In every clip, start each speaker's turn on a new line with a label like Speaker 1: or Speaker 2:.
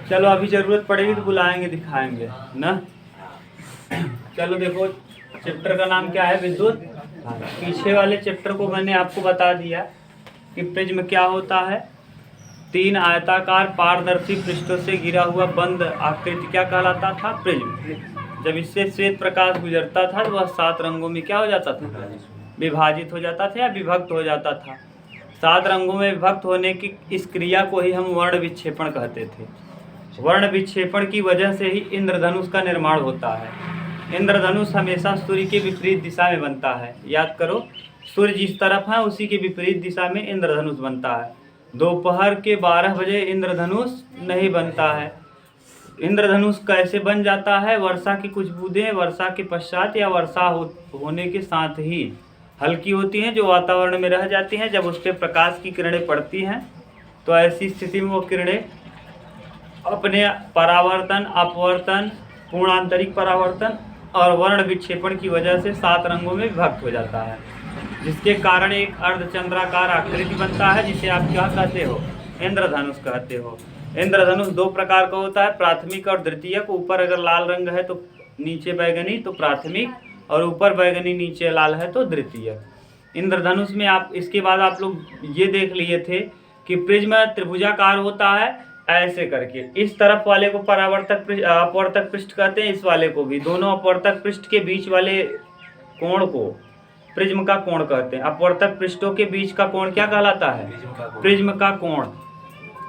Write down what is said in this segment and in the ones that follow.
Speaker 1: चलो अभी जरूरत पड़ेगी तो बुलाएंगे, दिखाएंगे ना। चलो देखो, चैप्टर का नाम क्या है? विद्युत। पीछे वाले चैप्टर को मैंने आपको बता दिया कि प्रिज्म क्या होता है। 3 आयताकार पारदर्शी पृष्ठों से घिरा हुआ बंद आकृति क्या कहलाता था? प्रिज्म। जब इससे श्वेत प्रकाश गुजरता था तो वह 7 रंगों में क्या हो जाता था? विभाजित हो जाता था या विभक्त हो जाता था। 7 रंगों में विभक्त होने की इस क्रिया को ही हम वर्ण विक्षेपण कहते थे। वर्ण विक्षेपण की वजह से ही इंद्रधनुष का निर्माण होता है। इंद्रधनुष हमेशा सूर्य के विपरीत दिशा में बनता है। याद करो, सूर्य जिस तरफ है उसी के विपरीत दिशा में इंद्रधनुष बनता है। दोपहर के 12 बजे इंद्रधनुष नहीं बनता है। इंद्रधनुष कैसे बन जाता है? वर्षा की कुछ बूंदें वर्षा के पश्चात या वर्षा होने के साथ ही हल्की होती हैं, जो वातावरण में रह जाती हैं। जब उस पर प्रकाश की किरणें पड़ती हैं तो ऐसी स्थिति में वो किरणें अपने परावर्तन, अपवर्तन, पूर्णांतरिक परावर्तन और वर्ण विक्षेपण की वजह से 7 रंगों में विभक्त हो जाता है, जिसके कारण एक अर्धचंद्राकार आकृति बनता है, जिसे आप क्या कहते हो? इंद्रधनुष कहते हो। इंद्रधनुष 2 प्रकार का होता है, प्राथमिक और द्वितीयक। ऊपर अगर लाल रंग है तो नीचे बैगनी तो प्राथमिक, और ऊपर बैगनी नीचे लाल है तो द्वितीयक। इंद्रधनुष में आप इसके बाद आप लोग ये देख लिए थे कि प्रिज्म त्रिभुजाकार होता है ऐसे करके। इस तरफ वाले को परावर्तक अपवर्तक पृष्ठ कहते हैं, इस वाले को भी। दोनों अपवर्तक पृष्ठ के बीच वाले कोण को प्रिज्म का कोण कहते हैं। अपवर्तक पृष्ठों के बीच का कोण क्या कहलाता है? प्रिज्म का कोण।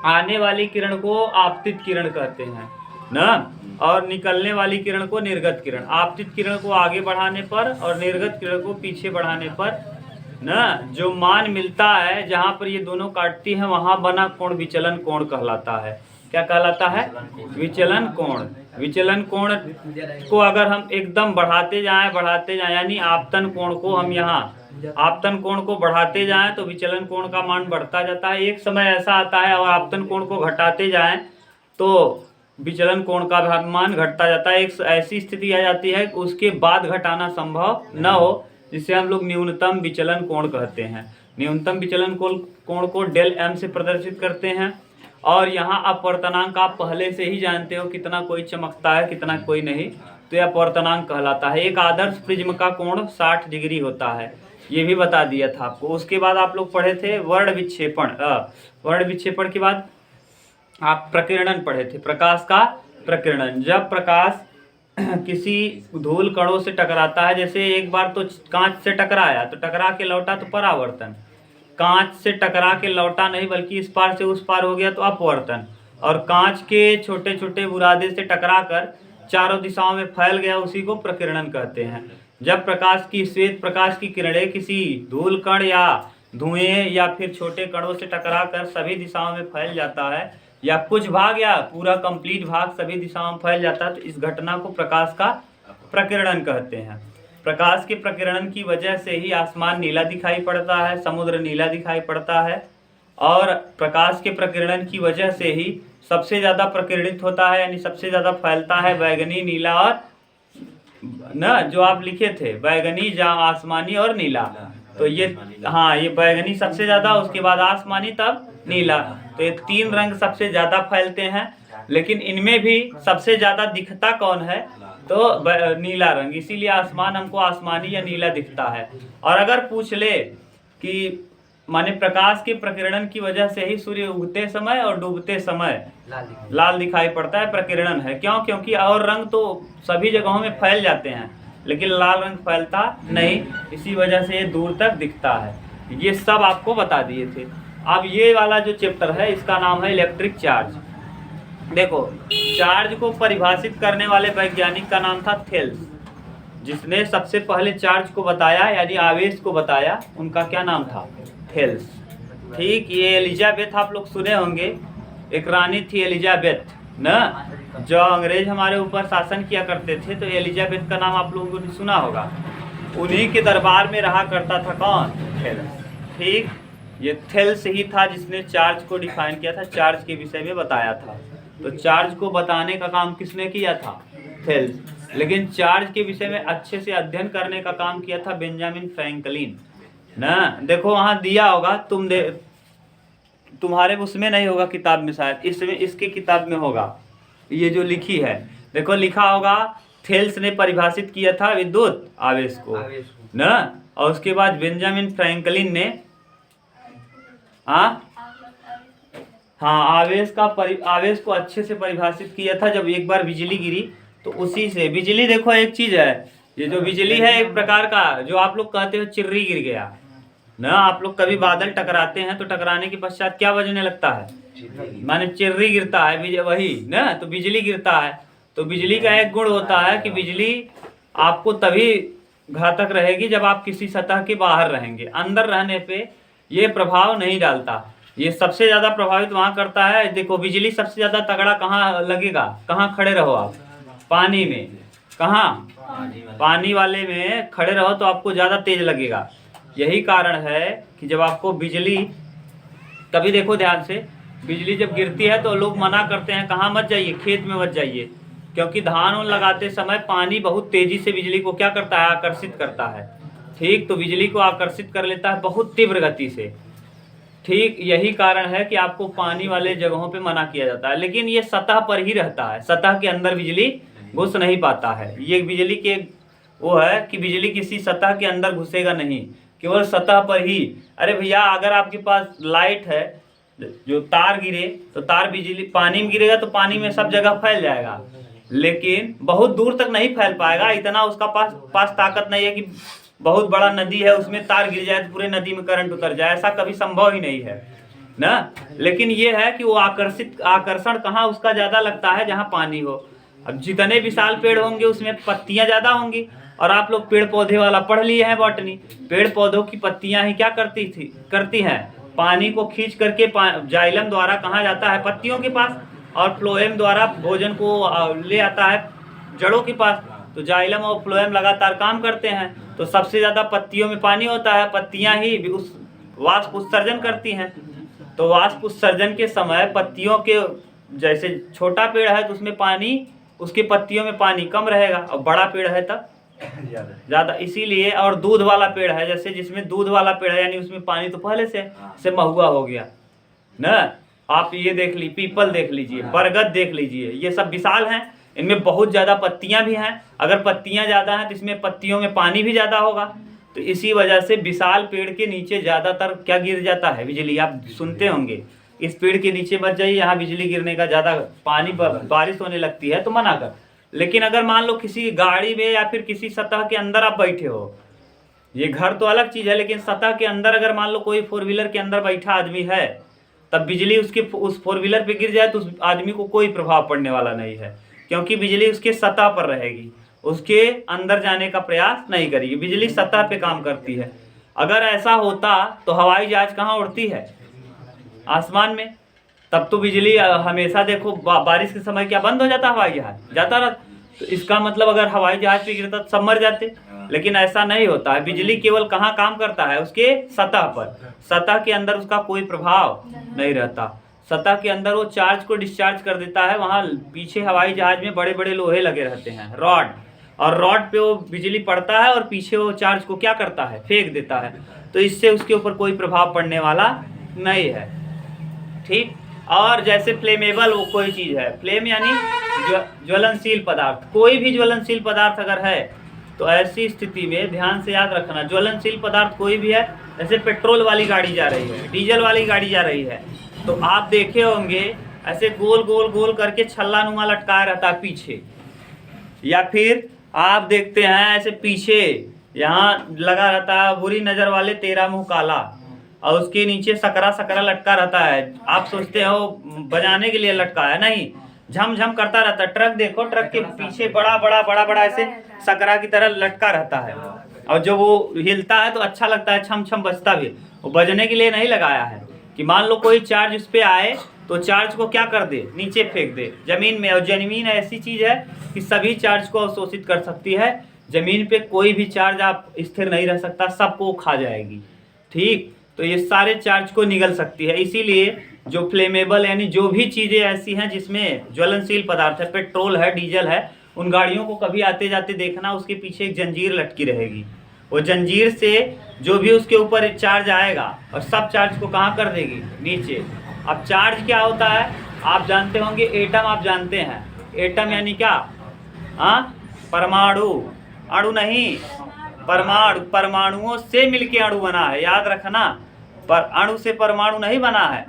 Speaker 1: आने वाली किरण को आपतित किरण कहते हैं ना, और निकलने वाली किरण को निर्गत किरण। आपतित किरण को आगे बढ़ाने पर और निर्गत किरण को पीछे बढ़ाने पर ना जो मान मिलता है, जहां पर ये दोनों काटती हैं, वहां बना कोण विचलन कोण कहलाता है। क्या कहलाता है? विचलन कोण। विचलन कोण को अगर हम एकदम बढ़ाते जाएं यानी आपतन कोण को हम यहाँ आपतन कोण को बढ़ाते जाएं तो विचलन कोण का मान बढ़ता जाता है। एक समय ऐसा आता है और आपतन कोण को घटाते जाएं तो विचलन कोण का मान घटता जाता है। एक ऐसी स्थिति आ जाती है कि उसके बाद घटाना संभव न हो, जिसे हम लोग न्यूनतम विचलन कोण कहते हैं। न्यूनतम विचलन कोण को डेल एम से प्रदर्शित करते हैं। और यहाँ अपवर्तनांक आप पहले से ही जानते हो, कितना कोई चमकता है कितना कोई नहीं, तो यह अपवर्तनांक कहलाता है। एक आदर्श प्रिज्म का कोण 60 डिग्री होता है, ये भी बता दिया था आपको। उसके बाद आप लोग पढ़े थे वर्ण विक्षेपण। वर्ण विक्षेपण के बाद आप प्रकीर्णन पढ़े थे, प्रकाश का प्रकीर्णन। जब प्रकाश किसी धूल कणों से टकराता है, जैसे एक बार तो कांच से टकराया तो टकरा के लौटा तो परावर्तन, कांच से टकरा के लौटा नहीं बल्कि इस पार से उस पार हो गया तो अपवर्तन, और कांच के छोटे छोटे बुरादे से टकरा कर चारों दिशाओं में फैल गया, उसी को प्रकीर्णन कहते हैं। जब प्रकाश की श्वेत प्रकाश की किरणें किसी धूल कण या धुएं या फिर छोटे कणों से टकरा कर सभी दिशाओं में फैल जाता है, या कुछ भाग या पूरा कंप्लीट भाग सभी दिशाओं में फैल जाता है, तो इस घटना को प्रकाश का प्रकीर्णन कहते हैं। प्रकाश के प्रकीर्णन की वजह से ही आसमान नीला दिखाई पड़ता है, समुद्र नीला दिखाई पड़ता है, और प्रकाश के प्रकीर्णन की वजह से ही सबसे ज़्यादा प्रकीर्णित होता है, यानी सबसे ज़्यादा फैलता है बैगनी, नीला और न जो आप लिखे थे बैगनी, आसमानी और नीला। तो ये हाँ, ये बैगनी सबसे ज़्यादा, उसके बाद आसमानी, तब नीला। तो ये 3 रंग सबसे ज़्यादा फैलते हैं। लेकिन इनमें भी सबसे ज़्यादा दिखता कौन है? तो नीला रंग। इसीलिए आसमान हमको आसमानी या नीला दिखता है। और अगर पूछ ले कि माने प्रकाश के प्रकीर्णन की वजह से ही सूर्य उगते समय और डूबते समय लाल दिखाई पड़ता है, प्रकीर्णन है। क्यों? क्योंकि और रंग तो सभी जगहों में फैल जाते हैं, लेकिन लाल रंग फैलता नहीं, इसी वजह से ये दूर तक दिखता है। ये सब आपको बता दिए थे। अब ये वाला जो चैप्टर है इसका नाम है इलेक्ट्रिक चार्ज। देखो, चार्ज को परिभाषित करने वाले वैज्ञानिक का नाम था थेल्स। जिसने सबसे पहले चार्ज को बताया यानी आवेश को बताया, उनका क्या नाम था? थेल्स। ठीक, ये एलिजाबेथ आप लोग सुने होंगे, एक रानी थी एलिजाबेथ ना, जो अंग्रेज हमारे ऊपर शासन किया करते थे, तो एलिजाबेथ का नाम आप लोगों ने सुना होगा। उन्हीं के दरबार में रहा करता था कौन? थेल्स। ठीक, ये थेल्स ही था जिसने चार्ज को डिफाइन किया था, चार्ज के विषय में बताया था। तो चार्ज को बताने का काम किसने किया था? थेल्स। लेकिन चार्ज के विषय में अच्छे से अध्ययन करने का काम किया था बेंजामिन फ्रैंकलिन ना। देखो वहाँ दिया होगा, तुम्हारे उसमें नहीं होगा किताब में, शायद इसमें, इसकी किताब में होगा। ये जो लिखी है देखो, लिखा होगा थेल्स ने परिभाषित किया था विद्युत आवेश को ना, और उसके बाद बेंजामिन फ्रैंकलिन ने हाँ आवेश को अच्छे से परिभाषित किया था। जब एक बार बिजली गिरी तो उसी से बिजली, देखो एक चीज है, ये जो बिजली है एक प्रकार का, जो आप लोग कहते हो चिर्री गिर गया ना, आप लोग कभी बादल टकराते हैं तो टकराने के पश्चात क्या बजने लगता है, माने चिर्री गिरता है, वही ना, तो बिजली गिरता है। तो बिजली का एक गुण होता है कि बिजली आपको तभी घातक रहेगी जब आप किसी सतह के बाहर रहेंगे, अंदर रहने पे ये प्रभाव नहीं डालता। ये सबसे ज्यादा प्रभावित वहां करता है, देखो बिजली सबसे ज्यादा तगड़ा कहाँ लगेगा, कहाँ खड़े रहो आप, पानी में, कहाँ पानी वाले में खड़े रहो तो आपको ज्यादा तेज लगेगा। यही कारण है कि जब आपको बिजली, कभी देखो ध्यान से, बिजली जब गिरती है तो लोग मना करते हैं कहाँ मत जाइए, खेत में मत जाइए, क्योंकि धान लगाते समय पानी बहुत तेजी से बिजली को क्या करता है, आकर्षित करता है। ठीक, तो बिजली को आकर्षित कर लेता है बहुत तीव्र गति से। ठीक, यही कारण है कि आपको पानी वाले जगहों पे मना किया जाता है, लेकिन ये सतह पर ही रहता है, सतह के अंदर बिजली घुस नहीं पाता है। ये बिजली के वो है कि बिजली किसी सतह के अंदर घुसेगा नहीं, केवल सतह पर ही। अरे भैया, अगर आपके पास लाइट है, जो तार गिरे तो तार बिजली पानी में गिरेगा तो पानी में सब जगह फैल जाएगा, लेकिन बहुत दूर तक नहीं फैल पाएगा। इतना उसका पास ताकत नहीं है कि बहुत बड़ा नदी है उसमें तार गिर जाए तो पूरे नदी में करंट उतर जाए, ऐसा कभी संभव ही नहीं है ना। लेकिन ये है कि वो आकर्षण कहाँ उसका ज्यादा लगता है, जहाँ पानी हो। अब जितने विशाल पेड़ होंगे उसमें पत्तियां ज्यादा होंगी, और आप लोग पेड़ पौधे वाला पढ़ लिए हैं बॉटनी, पेड़ पौधों की पत्तियां ही क्या करती हैं, पानी को खींच करके जाइलम द्वारा कहाँ जाता है, पत्तियों के पास, और फ्लोएम द्वारा भोजन को ले आता है जड़ों के पास। तो जाइलम और फ्लोएम लगातार काम करते हैं, तो सबसे ज्यादा पत्तियों में पानी होता है, पत्तियां ही उस वाष्प उत्सर्जन करती हैं। तो वाष्प उत्सर्जन के समय पत्तियों के, जैसे छोटा पेड़ है तो उसमें पानी, उसके पत्तियों में पानी कम रहेगा, और बड़ा पेड़ है तब ज्यादा। इसीलिए, और दूध वाला पेड़ है, जैसे जिसमें दूध वाला पेड़ है यानी उसमें पानी तो पहले से महुआ हो गया ना। आप ये देख ली, पीपल देख लीजिए, बरगद देख लीजिए, ये सब विशाल हैं, इनमें बहुत ज्यादा पत्तियां भी हैं। अगर पत्तियां ज्यादा हैं तो इसमें पत्तियों में पानी भी ज्यादा होगा, तो इसी वजह से विशाल पेड़ के नीचे ज्यादातर क्या गिर जाता है, बिजली। आप सुनते होंगे इस पेड़ के नीचे मत जाइए, यहाँ बिजली गिरने का ज्यादा पानी बारिश होने लगती है, तो मना कर। लेकिन अगर मान लो किसी गाड़ी में या फिर किसी सतह के अंदर आप बैठे हो, ये घर तो अलग चीज है, लेकिन सतह के अंदर अगर मान लो कोई 4 व्हीलर के अंदर बैठा आदमी है, तब बिजली उसके उस 4 व्हीलर पे गिर जाए तो उस आदमी को कोई प्रभाव पड़ने वाला नहीं है, क्योंकि बिजली उसके सतह पर रहेगी, उसके अंदर जाने का प्रयास नहीं करेगी, बिजली सतह पे काम करती है। अगर ऐसा होता तो हवाई जहाज कहाँ उड़ती है, आसमान में, तब तो बिजली हमेशा देखो बारिश के समय क्या बंद हो जाता, हवाई जहाज जाता रहा। तो इसका मतलब अगर हवाई जहाज पे गिरता तो सब मर जाते, लेकिन ऐसा नहीं होता है। बिजली केवल कहाँ काम करता है, उसके सतह पर, सतह के अंदर उसका कोई प्रभाव नहीं रहता। सतह के अंदर वो चार्ज को डिस्चार्ज कर देता है। वहाँ पीछे हवाई जहाज में बड़े बड़े लोहे लगे रहते हैं, रॉड, और रॉड पे वो बिजली पड़ता है और पीछे वो चार्ज को क्या करता है, फेंक देता है, तो इससे उसके ऊपर कोई प्रभाव पड़ने वाला नहीं है। ठीक, और जैसे फ्लेमेबल वो कोई चीज है, फ्लेम यानी ज्वलनशील पदार्थ, कोई भी ज्वलनशील पदार्थ अगर है तो ऐसी स्थिति में ध्यान से याद रखना, ज्वलनशील पदार्थ कोई भी है, जैसे पेट्रोल वाली गाड़ी जा रही है, डीजल वाली गाड़ी जा रही है, तो आप देखे होंगे ऐसे गोल गोल गोल करके छल्ला नुमा लटकाया रहता है पीछे, या फिर आप देखते हैं ऐसे पीछे यहाँ लगा रहता है बुरी नजर वाले तेरा मुंह काला, और उसके नीचे सकरा सकरा लटका रहता है। आप सोचते हो बजाने के लिए लटका है, नहीं, झमझम करता रहता है। ट्रक देखो, ट्रक के पीछे बड़ा बड़ा ऐसे सकरा की तरह लटका रहता है, और जब वो हिलता है तो अच्छा लगता है, छम छम बजता भी। वो बजने के लिए नहीं लगाया है कि मान लो कोई चार्ज उस पर आए तो चार्ज को क्या कर दे, नीचे फेंक दे जमीन में। और जमीन ऐसी चीज है कि सभी चार्ज को अवशोषित कर सकती है। जमीन पे कोई भी चार्ज आप स्थिर नहीं रह सकता, सबको खा जाएगी। ठीक, तो ये सारे चार्ज को निगल सकती है। इसीलिए जो फ्लेमेबल यानी जो भी चीजें ऐसी हैं जिसमें ज्वलनशील पदार्थ है, पेट्रोल है, डीजल है, उन गाड़ियों को कभी आते जाते देखना उसके पीछे एक जंजीर लटकी रहेगी। वो वो जंजीर से जो भी उसके ऊपर चार्ज आएगा और सब चार्ज को कहाँ कर देगी, नीचे। अब चार्ज क्या होता है आप जानते होंगे, एटम आप जानते हैं। एटम यानी क्या, हाँ, परमाणु, अणु नहीं, परमाणु, परमाणुओं से मिलके अणु बना है, याद रखना। पर अणु से परमाणु नहीं बना है,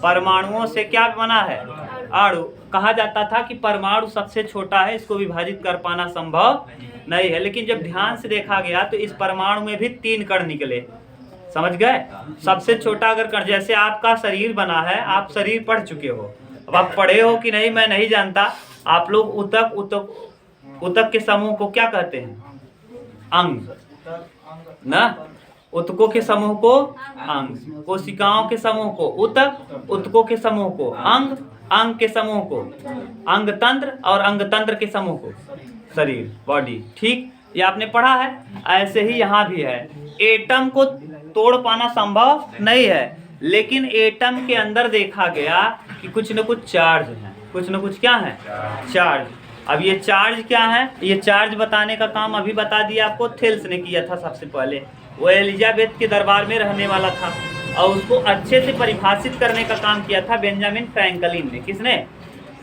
Speaker 1: परमाणुओं से क्या बना है, अणु। कहा जाता था कि परमाणु सबसे छोटा है, इसको विभाजित कर पाना संभव नहीं है, लेकिन जब ध्यान से देखा गया तो इस परमाणु में भी 3 कण निकले, समझ गए। सबसे छोटा अगर कण, जैसे आपका शरीर बना है, आप शरीर पढ़ चुके हो, अब आप पढ़े हो कि नहीं मैं नहीं जानता। आप लोग ऊतक के समूह को क्या कहते हैं, अंग ना, ऊतकों के समूह को अंग, कोशिकाओं के समूह को ऊतक, ऊतकों के समूह को अंग, अंग के समूह को अंग तंत्र और अंग तंत्र के समूह को शरीर, बॉडी। ठीक, ये आपने पढ़ा है। ऐसे ही यहाँ भी है, एटम को तोड़ पाना संभव नहीं है, लेकिन एटम के अंदर देखा गया कि कुछ न कुछ चार्ज है, कुछ न कुछ क्या है, चार्ज। अब ये चार्ज क्या है, ये चार्ज बताने का काम अभी बता दिया आपको, थेल्स ने किया था सबसे पहले। वो एलिजाबेथ के दरबार में रहने वाला था और उसको अच्छे से परिभाषित करने का काम किया था बेंजामिन फ्रैंकलिन ने। किसने,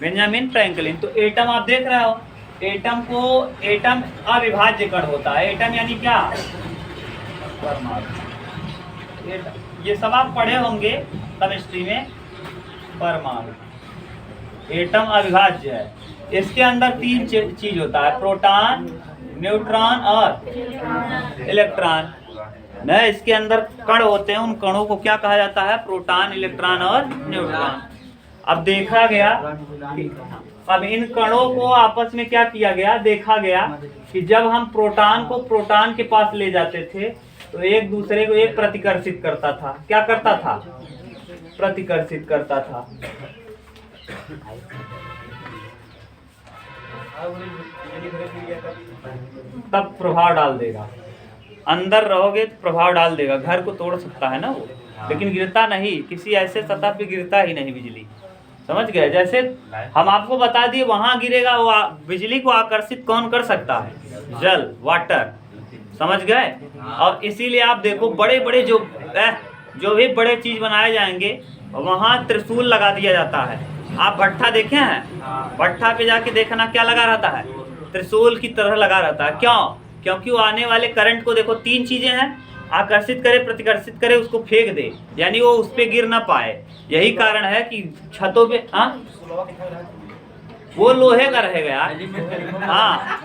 Speaker 1: बेंजामिन फ्रैंकलिन। तो एटम आप देख रहे हो, एटम को, एटम अविभाज्य कण होता है। एटम यानी क्या, परमाणु। ये सब आप पढ़े होंगे केमिस्ट्री में, परमाणु। एटम अविभाज्य है, इसके अंदर 3 चीज होता है, प्रोटॉन, न्यूट्रॉन और इलेक्ट्रॉन। न, इसके अंदर कण होते हैं, उन कणों को क्या कहा जाता है, प्रोटॉन, इलेक्ट्रॉन और न्यूट्रॉन। अब देखा गया कि अब इन कणों को आपस में क्या किया गया, देखा गया कि जब हम प्रोटॉन को प्रोटॉन के पास ले जाते थे तो एक दूसरे को एक प्रतिकर्षित करता था। क्या करता था, प्रतिकर्षित करता था। तब प्रभाव डाल देगा, अंदर रहोगे तो प्रभाव डाल देगा, घर को तोड़ सकता है ना वो, लेकिन गिरता नहीं, किसी ऐसे सतह पे गिरता ही नहीं बिजली, समझ गए। जैसे हम आपको बता दिए वहां गिरेगा, वो बिजली को आकर्षित कौन कर सकता है, जल, वाटर, समझ गए। और इसीलिए आप देखो बड़े बड़े जो भी बड़े चीज बनाए जाएंगे वहां त्रिशूल लगा दिया जाता है। आप भट्ठा देखे हैं, भट्ठा पे जाके देखना क्या लगा रहता है, त्रिशूल की तरह लगा रहता है। क्यों, क्योंकि वो आने वाले करंट को देखो, 3 चीजें हैं, आकर्षित करे, प्रतिकर्षित करे, उसको फेंक दे, यानी वो उस पे गिर ना पाए। यही कारण है कि छतों पे, हाँ, वो लोहे का रहेगा यार, हाँ,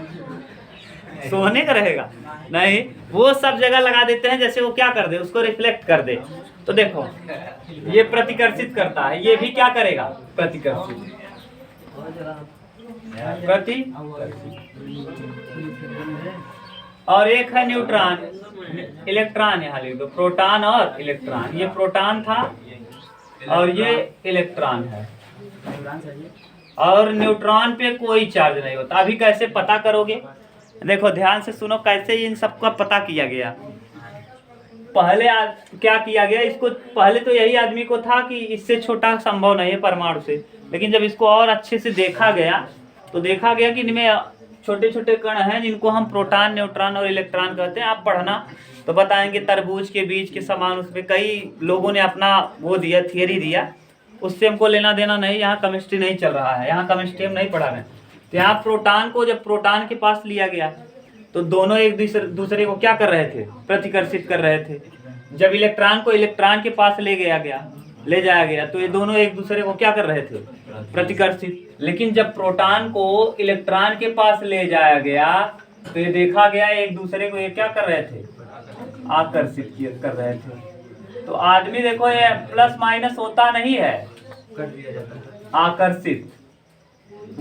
Speaker 1: सोने का रहेगा नहीं, वो सब जगह लगा देते हैं, जैसे वो क्या कर दे, उसको रिफ्लेक्ट कर दे। तो देखो ये प्रतिकर्षित करता है, ये भी क्या करेगा, प्रतिकर्षित, और एक है न्यूट्रॉन, इलेक्ट्रॉन, यहाँ लिख दो, प्रोटॉन और इलेक्ट्रॉन। ये प्रोटॉन था और ये इलेक्ट्रॉन है, और न्यूट्रॉन पे कोई चार्ज नहीं होता। अभी कैसे पता करोगे, देखो ध्यान से सुनो, कैसे इन सबका पता किया गया। पहले क्या किया गया, इसको पहले तो यही आदमी को था कि इससे छोटा संभव नहीं है परमाणु से, लेकिन जब इसको और अच्छे से देखा गया तो देखा गया कि इनमें छोटे छोटे कण हैं जिनको हम प्रोटॉन, न्यूट्रॉन और इलेक्ट्रॉन कहते हैं। आप पढ़ना तो बताएंगे, तरबूज के बीज के समान, उसमें कई लोगों ने अपना वो दिया, थियरी दिया, उससे हमको लेना देना नहीं। यहाँ केमिस्ट्री नहीं चल रहा है, यहाँ केमिस्ट्री हम नहीं पढ़ा रहे हैं। तो यहाँ प्रोटॉन को जब प्रोटॉन के पास लिया गया तो दोनों एक दूसरे को क्या कर रहे थे, प्रतिकर्षित कर रहे थे। जब इलेक्ट्रॉन को इलेक्ट्रॉन के पास ले जाया गया तो ये दोनों एक दूसरे को क्या कर रहे थे, प्रतिकर्षित। लेकिन जब प्रोटॉन को इलेक्ट्रॉन के पास ले जाया गया तो ये देखा गया एक दूसरे को ये क्या कर रहे थे, आकर्षित कर रहे थे। तो आदमी देखो ये प्लस माइनस होता नहीं है, आकर्षित,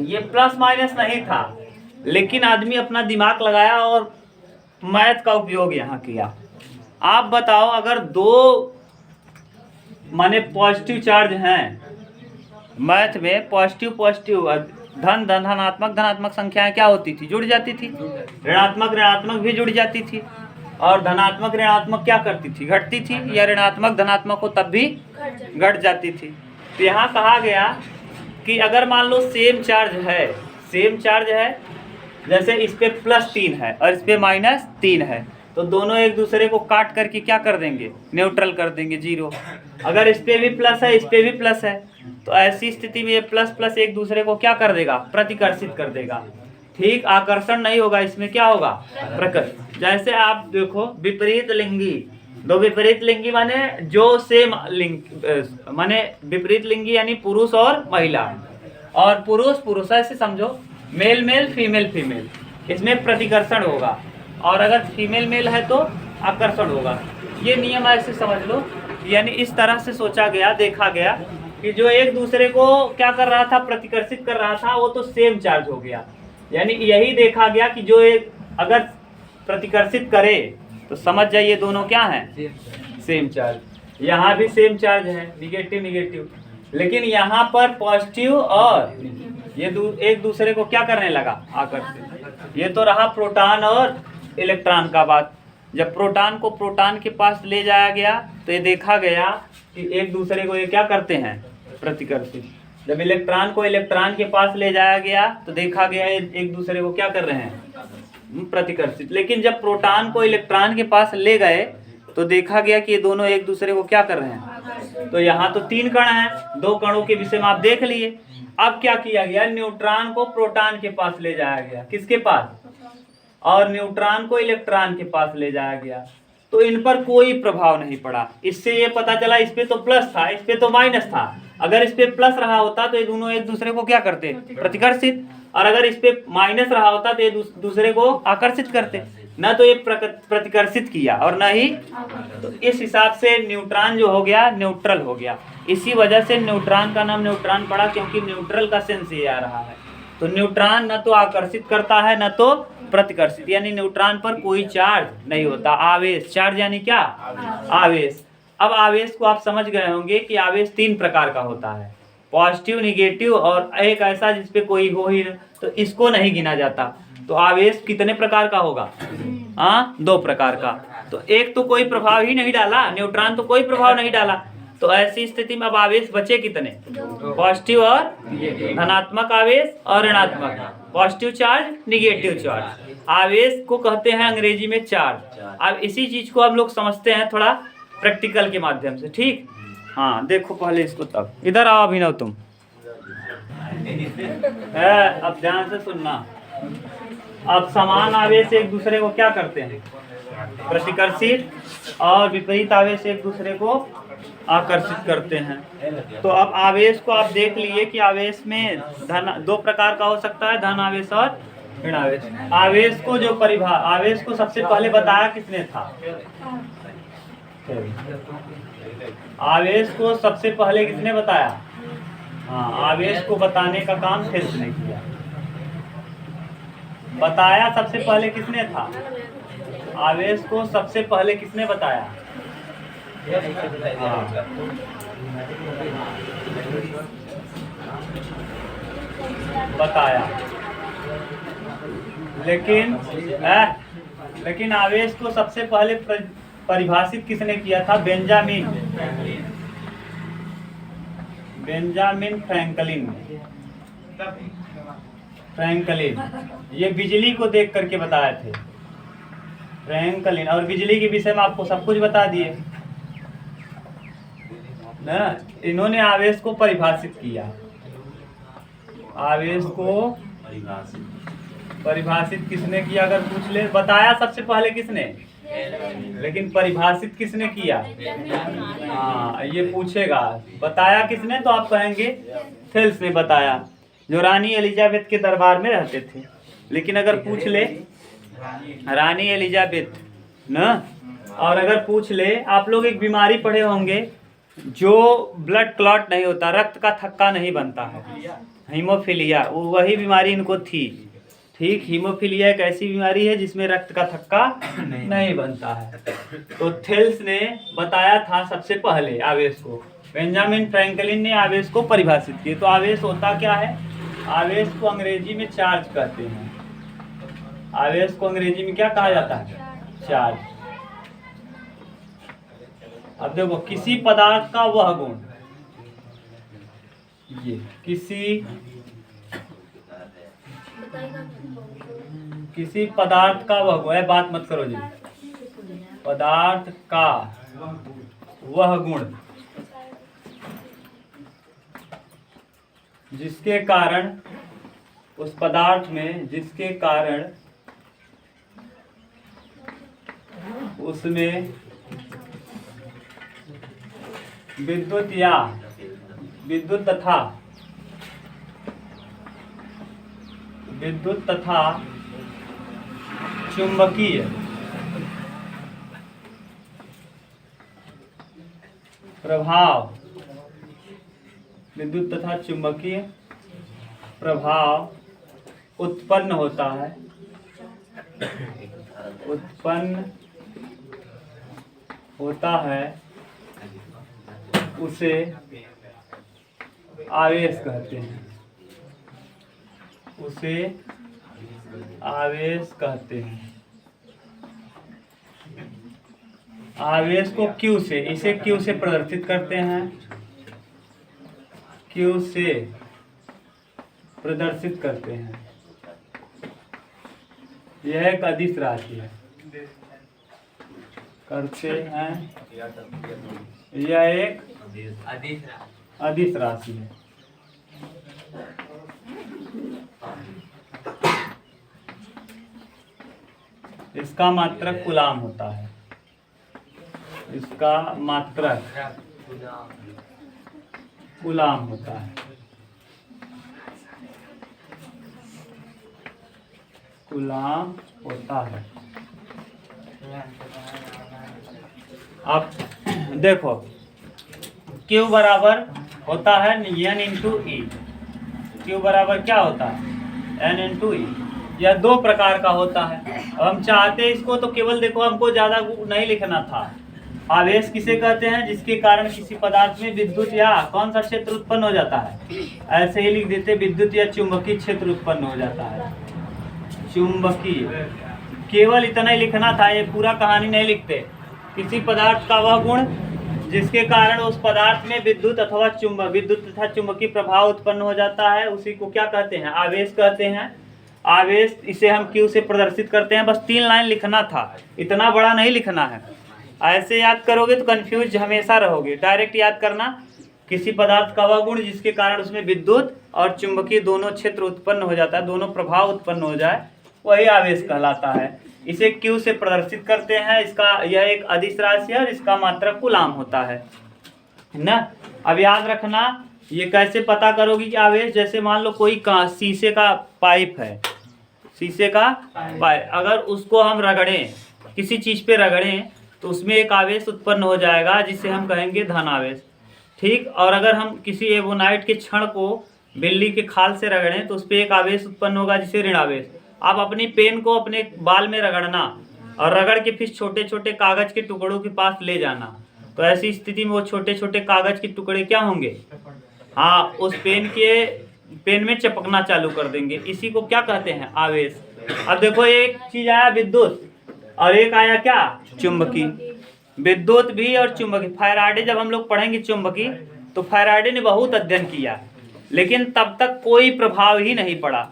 Speaker 1: ये प्लस माइनस नहीं था, लेकिन आदमी अपना दिमाग लगाया और मैथ का उपयोग यहाँ किया। आप बताओ, अगर 2 माने पॉजिटिव चार्ज हैं, मैथ में पॉजिटिव धनात्मक संख्याएं क्या होती थी, जुड़ जाती थी, ऋणात्मक भी जुड़ जाती थी, और धनात्मक क्या करती थी, घटती थी, या ऋणात्मक धनात्मक हो तब भी घट जाती थी। तो यहाँ कहा गया कि अगर मान लो सेम चार्ज है, जैसे इस पे +3 है और इस पे -3 है, तो दोनों एक दूसरे को काट करके क्या कर देंगे, न्यूट्रल कर देंगे, जीरो। अगर इस पे भी प्लस है, इस पे भी प्लस है, तो ऐसी स्थिति में ये प्लस प्लस एक दूसरे को क्या कर देगा, प्रतिकर्षित कर देगा। ठीक, आकर्षण नहीं होगा, इसमें क्या होगा, प्रकर्ष। जैसे आप देखो विपरीत लिंगी, दो विपरीत लिंगी माने जो सेम लिंग, माने विपरीत लिंगी यानी पुरुष और महिला, और पुरुष पुरुष, ऐसे समझो, मेल मेल फीमेल फीमेल, इसमें प्रतिकर्षण होगा, और अगर फीमेल मेल है तो आकर्षण होगा। ये नियम ऐसे समझ लो, यानी इस तरह से सोचा गया, देखा गया कि जो एक दूसरे को क्या कर रहा था, प्रतिकर्षित कर रहा था, वो तो सेम चार्ज हो गया। यानी यही देखा गया कि जो एक अगर प्रतिकर्षित करे तो समझ जाइए दोनों क्या हैं, सेम चार्ज। यहाँ भी सेम चार्ज है, निगेटिव निगेटिव, लेकिन यहाँ पर पॉजिटिव और ये एक दूसरे को क्या करने लगा, आकर्षित। ये तो रहा प्रोटॉन और इलेक्ट्रॉन का बात। जब प्रोटॉन को प्रोटॉन के पास ले जाया गया तो ये देखा गया कि एक दूसरे को ये क्या करते हैं, प्रतिकर्षित। जब इलेक्ट्रॉन को इलेक्ट्रॉन के पास ले जाया गया तो देखा गया एक दूसरे को क्या कर रहे हैं, प्रतिकर्षित। लेकिन जब प्रोटॉन को इलेक्ट्रॉन के पास ले गए तो देखा गया कि ये दोनों एक दूसरे को क्या कर रहे हैं। तो यहाँ तो 3 कण हैं, 2 कणों के विषय में आप देख लिए। अब क्या किया गया, न्यूट्रॉन को प्रोटॉन के पास ले जाया गया, किसके पास, और न्यूट्रॉन को इलेक्ट्रॉन के पास ले जाया गया, तो इन पर कोई प्रभाव नहीं पड़ा। इससे ये पता चला इस पे तो प्लस था, इस पे तो माइनस था। अगर इस पे प्लस रहा होता तो ये दोनों एक दूसरे को क्या करते, प्रतिकर्षित, और अगर इस पे माइनस रहा होता तो ये दूसरे को आकर्षित करते। न तो ये प्रतिकर्षित किया और न ही, तो इस हिसाब से न्यूट्रॉन जो हो गया न्यूट्रल हो गया। इसी वजह से न्यूट्रॉन का नाम न्यूट्रॉन पड़ा, क्योंकि न्यूट्रल का सेंस ये आ रहा है। तो न्यूट्रॉन न तो आकर्षित करता है न तो प्रतिकर्षित, यानी न्यूट्रॉन पर कोई चार्ज नहीं होता। आवेश, चार्ज यानी क्या, आवेश। अब आवेश को आप समझ गए होंगे कि आवेश 3 प्रकार का होता है, पॉजिटिव, निगेटिव और एक ऐसा जिसपे कोई हो ही, तो इसको नहीं गिना जाता। तो आवेश कितने प्रकार का होगा, 2 प्रकार का। तो एक तो कोई प्रभाव ही नहीं डाला, न्यूट्रॉन तो कोई प्रभाव नहीं डाला, तो ऐसी स्थिति में अब आवेश बचे कितने, पॉजिटिव और धनात्मक आवेश और ऋणात्मक, पॉजिटिव चार्ज, निगेटिव चार्ज। आवेश को कहते हैं अंग्रेजी में चार्ज। अब इसी चीज को हम लोग समझते हैं थोड़ा प्रैक्टिकल के माध्यम से, ठीक। हाँ देखो पहले इसको, तब इधर आओ अभिनव तुम, है अब ध्यान से सुनना। अब समान आवेश एक दूसरे को क्या करते हैं, प्रतिकर्षित, और विपरीत आवेश एक दूसरे को आकर्षित करते हैं। तो अब आवेश को आप देख लिए कि आवेश में धन 2 प्रकार का हो सकता है, धन आवेश और ऋण आवेश। आवेश को जो आवेश को सबसे पहले बताया किसने था, आवेश को सबसे पहले किसने बताया, हाँ, आवेश को बताने का काम थेल्स ने किया। बताया सबसे पहले किसने था, आवेश को सबसे पहले किसने बताया, बताया। लेकिन आवेश को सबसे पहले परिभाषित किसने किया था, बेंजामिन फ्रैंकलिन। ये बिजली को देख करके बताए थे फ्रैंकलिन, और बिजली के विषय में आपको सब कुछ बता दिए ना। इन्होंने आवेश को परिभाषित किया, आवेश को परिभाषित किसने किया, अगर पूछ ले, बताया सबसे पहले किसने, लेकिन परिभाषित किसने किया, हाँ ये पूछेगा बताया किसने, तो आप कहेंगे थेल्स ने बताया, जो रानी एलिजाबेथ के दरबार में रहते थे। लेकिन अगर पूछ ले रानी एलिजाबेथ ना, और अगर पूछ ले, आप लोग एक बीमारी पढ़े होंगे जो ब्लड क्लॉट नहीं होता, रक्त का थक्का नहीं बनता है, हीमोफीलिया, वही बीमारी इनको थी, ठीक। हीमोफीलिया एक ऐसी बीमारी है जिसमें रक्त का थक्का नहीं बनता है। तो थेल्स ने बताया था सबसे पहले आवेश को, बेंजामिन फ्रैंकलिन ने आवेश को परिभाषित किया। तो आवेश होता क्या है, आवेश को अंग्रेजी में चार्ज कहते हैं। आवेश को अंग्रेजी में क्या कहा जाता है, चार्ज। अब देखो, किसी पदार्थ का वह गुण, ये किसी पदार्थ का वह गुण है, बात मत करो जी, पदार्थ का वह गुण जिसके कारण उस पदार्थ में जिसके कारण उसमें विद्युत तथा चुंबकीय प्रभाव विद्युत तथा चुंबकीय प्रभाव उत्पन्न होता है उसे आवेश कहते हैं। आवेश को Q से, इसे Q से प्रदर्शित करते हैं। Q से प्रदर्शित करते हैं। यह एक अदिश राशि है। करते हैं, यह एक अदिश राशि है। इसका मात्रक कूलाम होता है। इसका मात्रक कूलाम होता है। कूलाम होता है। अब देखो Q बराबर होता है N इंटू ई। Q बराबर क्या होता है? N इंटू ई। यह दो प्रकार का होता है। अब हम चाहते हैं इसको तो केवल देखो हमको ज़्यादा नहीं लिखना था। आवेश किसे कहते हैं? जिसके कारण किसी पदार्थ में विद्युत या कौन सा क्षेत्र उत्पन्न हो जाता है। ऐसे ही लिख देते, विद्युत या चुंबकीय क्षेत्र उत्पन्न हो जाता है। चुंबकीय, केवल इतना ही लिखना था, ये पूरा कहानी नहीं लिखते। किसी पदार्थ का वह गुण जिसके कारण उस पदार्थ में विद्युत तथा चुंबकीय प्रभाव उत्पन्न हो जाता है, उसी को क्या कहते हैं? आवेश कहते हैं। आवेश, इसे हम Q से प्रदर्शित करते हैं। बस 3 लाइन लिखना था, इतना बड़ा नहीं लिखना है। ऐसे याद करोगे तो कंफ्यूज हमेशा रहोगे। डायरेक्ट याद करना, किसी पदार्थ का वह गुण जिसके कारण उसमें विद्युत और चुंबकीय दोनों क्षेत्र उत्पन्न हो जाता है, दोनों प्रभाव उत्पन्न हो जाए, वही आवेश कहलाता है। इसे Q से प्रदर्शित करते हैं। यह एक अदिश राशि है और इसका मात्रक कूलाम होता है ना। अब याद रखना, ये कैसे पता करोगी कि आवेश? जैसे मान लो कोई शीशे का पाइप है, शीशे का पाइप, अगर उसको हम रगड़ें, किसी चीज़ पे रगड़ें तो उसमें एक आवेश उत्पन्न हो जाएगा जिसे हम कहेंगे धन आवेश। ठीक। और अगर हम किसी एवोनाइट के क्षण को बिल्ली के खाल से रगड़ें तो उस पर एक आवेश उत्पन्न होगा जिसे ऋण आवेश। आप अपनी पेन को अपने बाल में रगड़ना और रगड़ के फिर छोटे छोटे कागज के टुकड़ों के पास ले जाना, तो ऐसी स्थिति में वो छोटे छोटे कागज के टुकड़े क्या होंगे? हाँ, उस पेन में चिपकना चालू कर देंगे। इसी को क्या कहते हैं? आवेश। अब देखो, एक चीज आया विद्युत और एक आया क्या? चुंबकीय। विद्युत भी और चुंबकीय। फैराडे, जब हम लोग पढ़ेंगे चुंबकीय, तो फैराडे ने बहुत अध्ययन किया, लेकिन तब तक कोई प्रभाव ही नहीं पड़ा।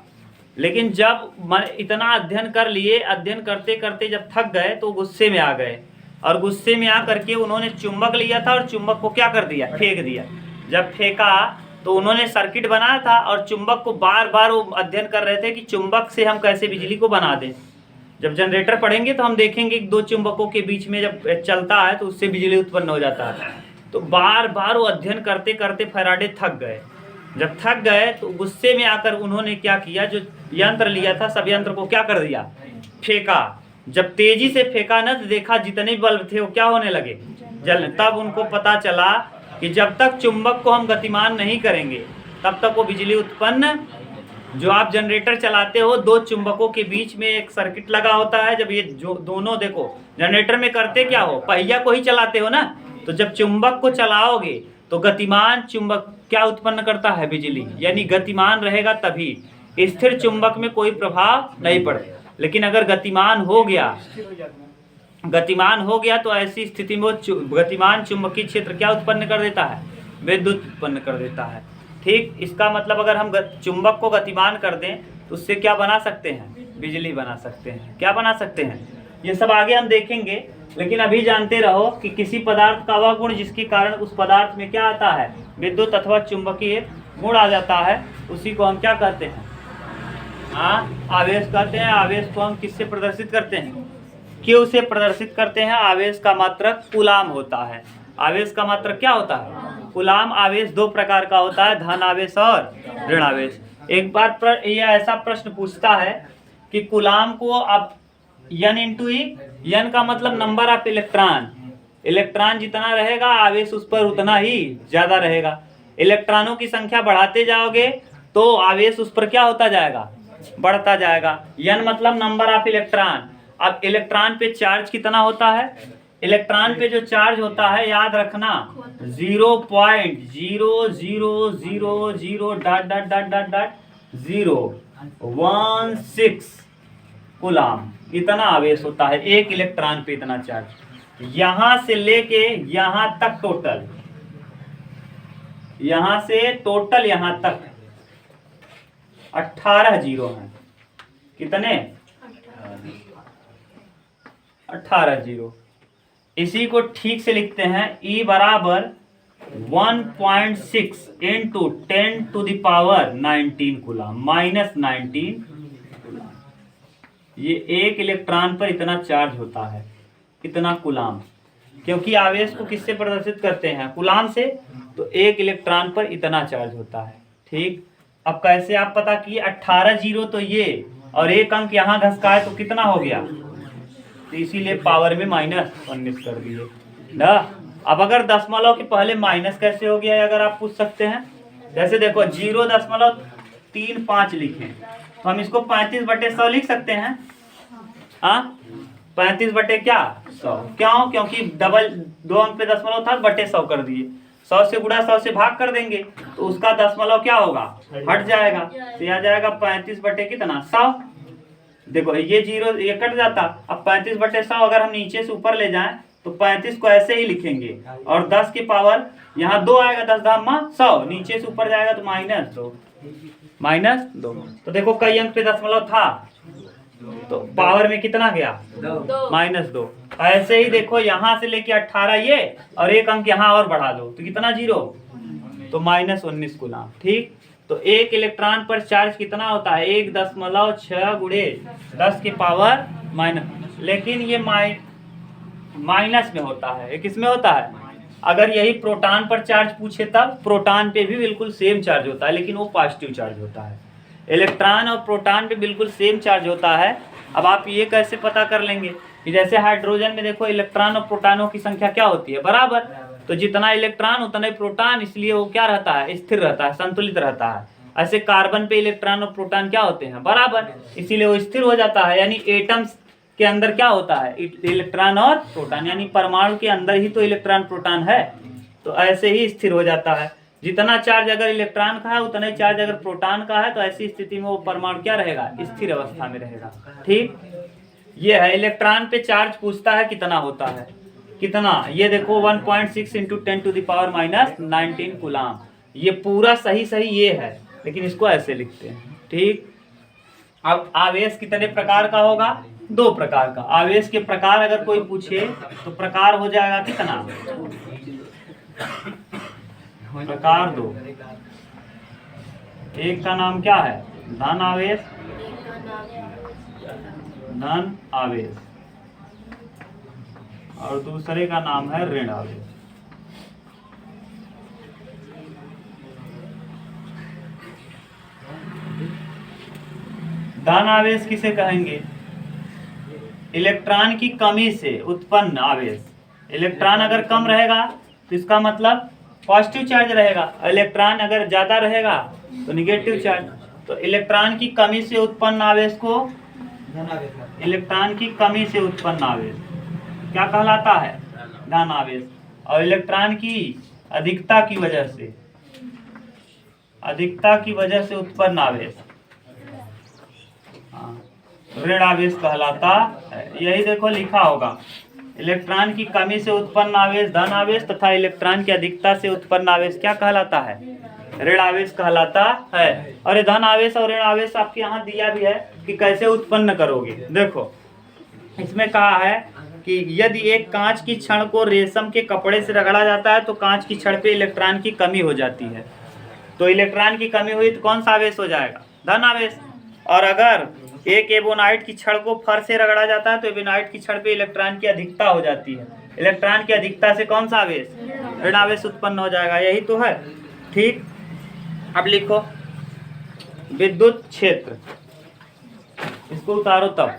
Speaker 1: लेकिन जब इतना अध्ययन कर लिए, अध्ययन करते करते जब थक गए तो गुस्से में आ गए, और गुस्से में आ करके उन्होंने चुंबक लिया था और चुंबक को क्या कर दिया? फेंक दिया। जब फेंका तो उन्होंने सर्किट बनाया था और चुंबक को बार बार वो अध्ययन कर रहे थे कि चुंबक से हम कैसे बिजली को बना दें। जब जनरेटर पढ़ेंगे तो हम देखेंगे कि 2 चुंबकों के बीच में जब चलता है तो उससे बिजली उत्पन्न हो जाता है। तो बार बार वो अध्ययन करते करते फैराडे थक गए। जब थक गए तो गुस्से में आकर उन्होंने क्या किया? जो यंत्र लिया था, सब यंत्र को क्या कर दिया? फेंका। जब तेजी से फेंका ना तो देखा जितने बल्ब थे वो क्या होने लगे? जलने। तब उनको पता चला कि जब तक चुंबक को हम गतिमान नहीं करेंगे तब तक वो बिजली उत्पन्न। जो आप जनरेटर चलाते हो, 2 चुंबकों के बीच में एक सर्किट लगा होता है। जब ये जो दोनों, देखो जनरेटर में करते क्या हो? पहिया को ही चलाते हो ना। तो जब चुंबक को चलाओगे तो गतिमान चुंबक क्या उत्पन्न करता है? बिजली। यानी गतिमान रहेगा तभी। स्थिर चुंबक में कोई प्रभाव नहीं पड़ेगा। लेकिन अगर गतिमान हो गया तो ऐसी स्थिति में गतिमान चुंबकीय क्षेत्र क्या उत्पन्न कर देता है? विद्युत उत्पन्न कर देता है। ठीक। इसका मतलब अगर हम चुंबक को गतिमान कर दें तो उससे क्या बना सकते हैं? बिजली बना सकते हैं। क्या बना सकते हैं? ये सब आगे हम देखेंगे, लेकिन अभी जानते रहो कि किसी पदार्थ का वह गुण जिसके कारण उस पदार्थ में क्या आता है, विद्युत अथवा चुंबकीय गुण आ जाता है, उसी को हम क्या कहते हैं, आवेश कहते हैं। आवेश को हम किससे प्रदर्शित करते हैं, क्यू से प्रदर्शित करते हैं। आवेश का मात्रक कूलाम होता है। आवेश का मात्रक क्या होता है, कूलाम। आवेश दो प्रकार का होता है, धन आवेश और ऋण आवेश। एक बार यह ऐसा प्रश्न पूछता है कि कूलाम को अब N इंटू ई, N का मतलब नंबर ऑफ इलेक्ट्रॉन, इलेक्ट्रॉन जितना रहेगा आवेश उस पर उतना ही ज्यादा रहेगा। इलेक्ट्रॉनों की संख्या बढ़ाते जाओगे तो आवेश उस पर क्या होता जाएगा, बढ़ता जाएगा। N मतलब नंबर ऑफ इलेक्ट्रॉन। अब इलेक्ट्रॉन पे चार्ज कितना होता है, इलेक्ट्रॉन पे जो चार्ज होता है याद रखना 0.000.016 कूलाम, इतना आवेश होता है एक इलेक्ट्रॉन पे, इतना चार्ज। यहां से लेके यहां तक टोटल, यहां से टोटल यहां तक 18 जीरो हैं। कितने, 18 जीरो। इसी को ठीक से लिखते हैं, E बराबर 1.6 इंटू 10⁻19 कूलाम, -19 कूलाम। ये एक इलेक्ट्रॉन पर इतना चार्ज होता है, इतना कूलाम। क्योंकि आवेश को किससे प्रदर्शित करते हैं, कूलाम से, तो एक इलेक्ट्रॉन पर इतना चार्ज होता है। ठीक, अब कैसे आप पता किए, 18 जीरो तो ये, और एक अंक यहाँ घसका है तो कितना हो गया, तो इसीलिए पावर में -19 कर दिए ना। अब अगर दशमलव के पहले माइनस कैसे हो गया, अगर आप पूछ सकते हैं, जैसे देखो 0.35 लिखें तो हम इसको 35/100 लिख सकते हैं। 35 बटे क्या 100, क्यों, क्योंकि डबल 2 अंक पे दशमलव था, बटे 100 कर दिए। 100 से गुणा 100 से भाग कर देंगे तो उसका दशमलव क्या होगा, हट जाएगा, तो यह जाएगा 35 बटे कितना 100। देखो ये जीरो ये कट जाता। अब 35/100 अगर हम नीचे से ऊपर ले जाएं तो 35 को ऐसे ही लिखेंगे, और 10 की पावर यहाँ 2 आएगा, 10 धामा 100, नीचे से ऊपर जाएगा तो -2। तो देखो कई अंक पे दशमलव था तो पावर में कितना गया, -2। ऐसे ही देखो यहाँ से लेके 18 ये, और एक अंक यहाँ और बढ़ा दो तो कितना जीरो, तो -19 कूलाम। ठीक, तो एक इलेक्ट्रॉन पर चार्ज कितना होता है, 1.6 गुणे 10 की पावर माइनस, लेकिन ये माइनस में होता है। ये किस में होता है, अगर यही प्रोटॉन पर चार्ज पूछे तब प्रोटॉन पे भी बिल्कुल सेम चार्ज होता है, लेकिन वो पॉजिटिव चार्ज होता है। इलेक्ट्रॉन और प्रोटॉन पे बिल्कुल सेम चार्ज होता है। अब आप ये कैसे पता कर लेंगे कि जैसे हाइड्रोजन में देखो इलेक्ट्रॉन और प्रोटॉनों की संख्या क्या होती है, बराबर, तो जितना इलेक्ट्रॉन उतना ही प्रोटॉन, इसलिए वो क्या रहता है, स्थिर रहता है, संतुलित रहता है। ऐसे कार्बन पे इलेक्ट्रॉन और प्रोटॉन क्या होते हैं, बराबर, इसीलिए वो स्थिर हो जाता है। यानी एटम्स के अंदर क्या होता है, इलेक्ट्रॉन और प्रोटॉन, यानी परमाणु के अंदर ही तो इलेक्ट्रॉन प्रोटॉन है, तो ऐसे ही स्थिर हो जाता है। जितना चार्ज अगर इलेक्ट्रॉन का है उतना ही चार्ज अगर प्रोटॉन का है, तो ऐसी स्थिति में वो परमाणु क्या रहेगा, स्थिर अवस्था में रहेगा। ठीक, ये है इलेक्ट्रॉन पे चार्ज पूछता है कितना होता है, कितना, ये देखो 1.6 इंटू 10⁻19 कूलाम। ये पूरा सही ये है, लेकिन इसको ऐसे लिखते हैं। ठीक, अब आवेश कितने प्रकार का होगा, 2 प्रकार का। आवेश के प्रकार अगर कोई पूछे तो प्रकार हो जाएगा कितना, प्रकार 2। एक का नाम क्या है, धन आवेश, धन आवेश, और दूसरे का नाम है ऋण आवेश। धन आवेश किसे कहेंगे, इलेक्ट्रॉन की कमी से उत्पन्न आवेश। इलेक्ट्रॉन अगर कम रहेगा तो इसका मतलब पॉजिटिव चार्ज रहेगा, इलेक्ट्रॉन अगर ज्यादा रहेगा तो निगेटिव चार्ज। तो इलेक्ट्रॉन की कमी से उत्पन्न आवेश को, इलेक्ट्रॉन की कमी से उत्पन्न आवेश क्या कहलाता है, धन आवेश। और इलेक्ट्रॉन की अधिकता की वजह से, अधिकता की वजह से उत्पन्न आवेश ऋण आवेश कहलाता है। यही देखो लिखा होगा, इलेक्ट्रॉन की कमी से उत्पन्न आवेश धन आवेश तथा इलेक्ट्रॉन की अधिकता से उत्पन्न आवेश क्या कहलाता है, ऋण आवेश कहलाता है। और ये धन आवेश और ऋण आवेश आपके यहाँ दिया भी है कि कैसे उत्पन्न करोगे। देखो इसमें कहा है कि यदि एक कांच की छड़ को रेशम के कपड़े से रगड़ा जाता है तो कांच की छड़ पे इलेक्ट्रॉन की कमी हो जाती है। तो इलेक्ट्रॉन की कमी हुई तो कौन सा आवेश हो जाएगा? धन आवेश। और अगर एक एबोनाइट की छड़ को फर से रगड़ा जाता है तो एबोनाइट की छड़ पे इलेक्ट्रॉन की अधिकता हो जाती है। इलेक्ट्रॉन की अधिकता से कौन सा आवेश? ऋण आवेश उत्पन्न हो जाएगा। यही तो है। ठीक, अब लिखो विद्युत क्षेत्र, इसको उतारो तब।